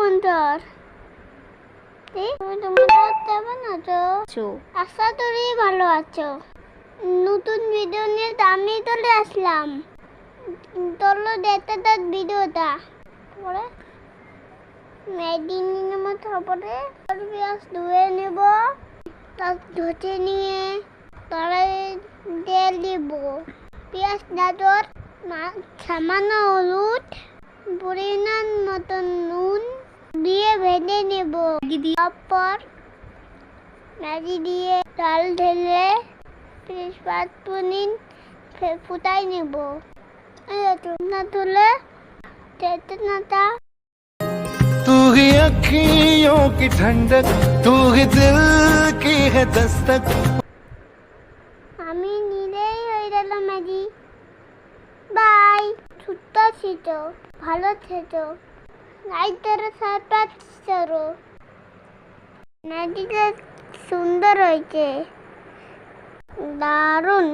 সুন্দর। তুমি তোমার কেমন আছো? আশা করি ভালো আছো। নতুন ভিডিও নিয়ে আমি চলে আসলাম। চলো দেখতে থাক ভিডিওটা। পরে মেদিনের মতো পরে পেঁয়াজ ধুয়ে নেব, তার ধুতে নিয়ে কড়াই তেল দিব, পেঁয়াজ গাজর, সামান্য হলুদ, পরিমাণ মতো নুন দিয়ে ভেজে নেব। তারপর ম্যাগি দিয়ে ডাল ঢেলে 5 মিনিট ফুটাই নেব। না তুলে তেতনাটা। तू ही अखियों की ठंडक, तू ही दिल की है दस्तक। আমি নিজেই হয়ে গেলাম ম্যাগি। বাই। ছোট্ট ছিল, ভালো ছিল। লাইটারে সারপ্রাইজ করো। ম্যাগিটা সুন্দর হয়েছে, দারুণ।